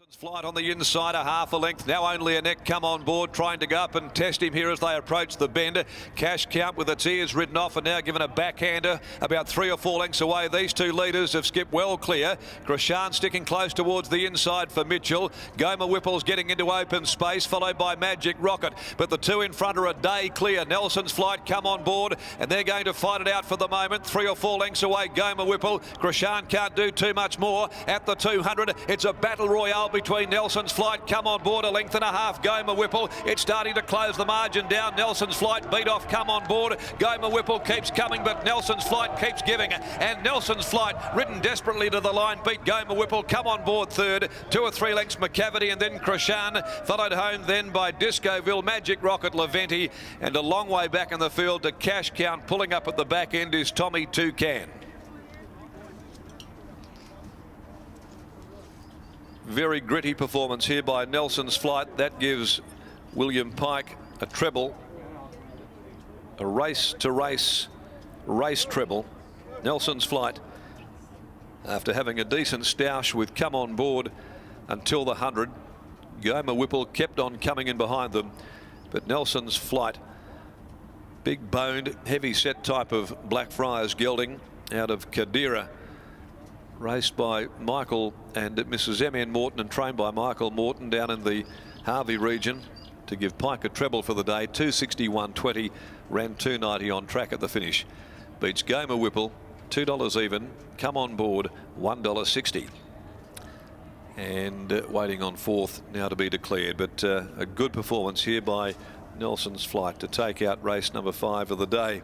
Flight on the inside, a half a length. Now only a neck come on board, trying to go up and test him here as they approach the bend. Cash Count with its ears ridden off and now given a backhander about 3 or 4 lengths away. These two leaders have skipped well clear. Grosjean sticking close towards the inside for Mitchell. Goma Whipple's getting into open space, followed by Magic Rocket. But the two in front are a day clear. Nelson's Flight come on board and they're going to fight it out for the moment. 3 or 4 lengths away, Goma Whipple. Grosjean can't do too much more at the 200. It's a battle royale between Nelson's Flight come on board, a length and a half. Goma Whipple, it's starting to close the margin down. Nelson's Flight beat off come on board. Goma Whipple keeps coming, but Nelson's Flight keeps giving. And Nelson's Flight, ridden desperately to the line, beat Goma Whipple, come on board third. 2 or 3 lengths McCavity and then Grosjean, followed home then by Discoville, Magic Rocket, Leventi, and a long way back in the field to Cash Count. Pulling up at the back end is Tommy Toucan. Very gritty performance here by Nelson's Flight. That gives William Pike a treble, a race-to-race race treble. Nelson's Flight, after having a decent stoush with come on board until the 100. Goma Whipple kept on coming in behind them, but Nelson's Flight, big boned, heavy set type of Blackfriars gelding out of Kadira, raced by Michael and Mrs. M.N. Morton and trained by Michael Morton down in the Harvey region to give Pike a treble for the day. 261.20, ran 290 on track at the finish. Beats Goma Whipple, $2 even, come on board, $1.60. And waiting on fourth now to be declared. But a good performance here by Nelson's Flight to take out race number 5 of the day.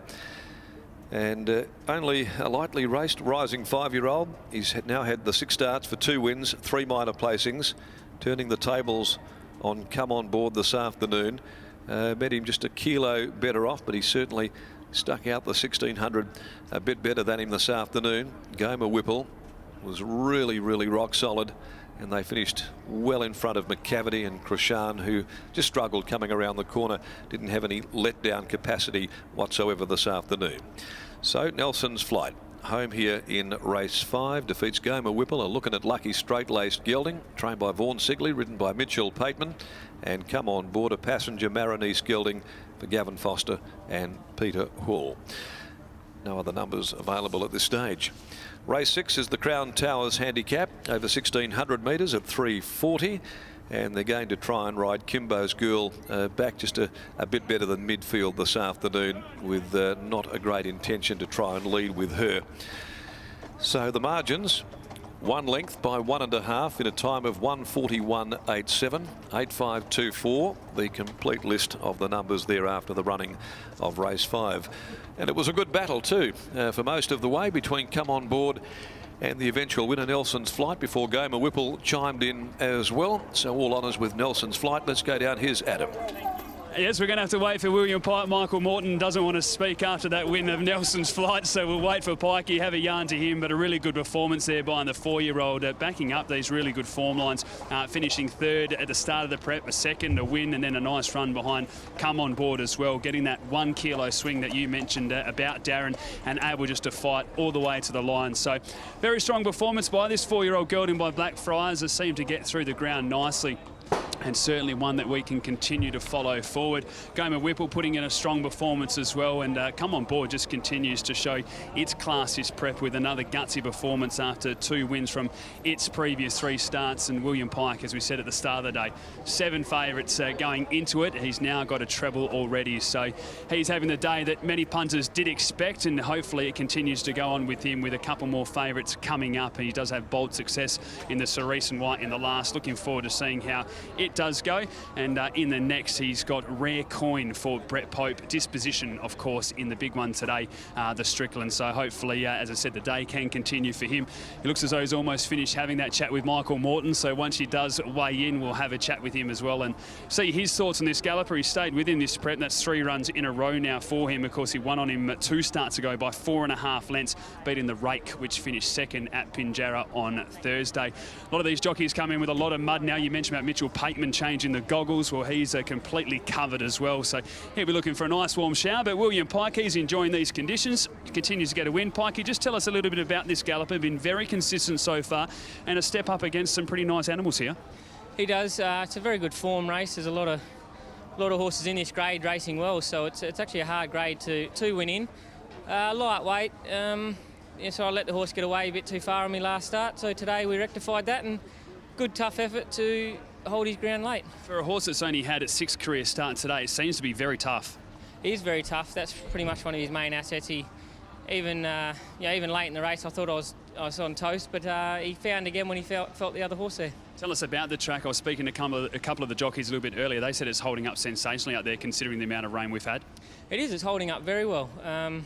And only a lightly raced rising 5-year-old. He's now had the 6 starts for 2 wins, 3 minor placings, turning the tables on come on board this afternoon. Met him just a kilo better off, but he certainly stuck out the 1600 a bit better than him this afternoon. Goma Whipple was really rock solid, and they finished well in front of McCavity and Grosjean, who just struggled coming around the corner, didn't have any letdown capacity whatsoever this afternoon. So Nelson's Flight home here in race 5, defeats Goma Whipple, a looking at lucky straight-laced gelding, trained by Vaughan Sigley, ridden by Mitchell Pateman, and come on board a passenger Maronese gelding for Gavin Foster and Peter Hall. No other numbers available at this stage. Race 6 is the Crown Towers handicap over 1600 metres at 340, and they're going to try and ride Kimbo's Girl back just a bit better than midfield this afternoon, with not a great intention to try and lead with her. So the margins: 1 length by 1.5 in a time of 1:41.87, 8:5.24. The complete list of the numbers there after the running of race 5. And it was a good battle too for most of the way between come on board and the eventual winner Nelson's Flight, before Goma Whipple chimed in as well. So all honours with Nelson's Flight. Let's go down. Here's Adam. Yes, we're going to have to wait for William Pike. Michael Morton doesn't want to speak after that win of Nelson's Flight, so we'll wait for Pikey, have a yarn to him. But a really good performance there by the 4-year-old, backing up these really good form lines, finishing third at the start of the prep, a second, a win, and then a nice run behind come on board as well, getting that 1 kilo swing that you mentioned about Darren, and able just to fight all the way to the line. So very strong performance by this 4-year-old gelding by Blackfriars, that seemed to get through the ground nicely, and certainly one that we can continue to follow forward. Goma Whipple putting in a strong performance as well, and come on board just continues to show its class this prep with another gutsy performance after 2 wins from its previous 3 starts. And William Pike, as we said at the start of the day, 7 favourites going into it. He's now got a treble already, so he's having the day that many punters did expect, and hopefully it continues to go on with him, with a couple more favourites coming up. He does have bold success in the Cerise and White in the last. Looking forward to seeing how it does go. And in the next, he's got Rare Coin for Brett Pope. Disposition, of course, in the big one today, the Strickland. So hopefully, as I said, the day can continue for him. He looks as though he's almost finished having that chat with Michael Morton. So once he does weigh in, we'll have a chat with him as well and see his thoughts on this galloper. He stayed within this prep. That's 3 runs in a row now for him. Of course, he won on him 2 starts ago by 4.5 lengths, beating the Rake, which finished second at Pinjarra on Thursday. A lot of these jockeys come in with a lot of mud now. You mentioned about Mitchell Pateman changing the goggles. Well, he's completely covered as well, so he'll be looking for a nice warm shower. But William Pike, he's enjoying these conditions, continues to get a win. Pikey, just tell us a little bit about this galloper. Been very consistent so far, and a step up against some pretty nice animals here. He does. It's a very good form race. There's a lot of horses in this grade racing well, so it's actually a hard grade to win in. Lightweight. Yeah, so I let the horse get away a bit too far on my last start. So today we rectified that, and good tough effort to hold his ground late. For a horse that's only had its 6th career start today, it seems to be very tough. He is very tough. That's pretty much one of his main assets. He even late in the race, I thought I was on toast, but he found again when he felt the other horse there. Tell us about the track. I was speaking to a couple of the jockeys a little bit earlier. They said it's holding up sensationally out there, considering the amount of rain we've had. It is. It's holding up very well. A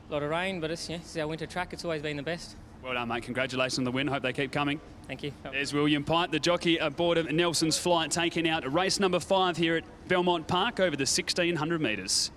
lot of rain, but it's our winter track. It's always been the best. Well done, mate. Congratulations on the win. Hope they keep coming. Thank you. There's William Pike, the jockey aboard of Nelson's Flight, taking out race number 5 here at Belmont Park over the 1,600 metres.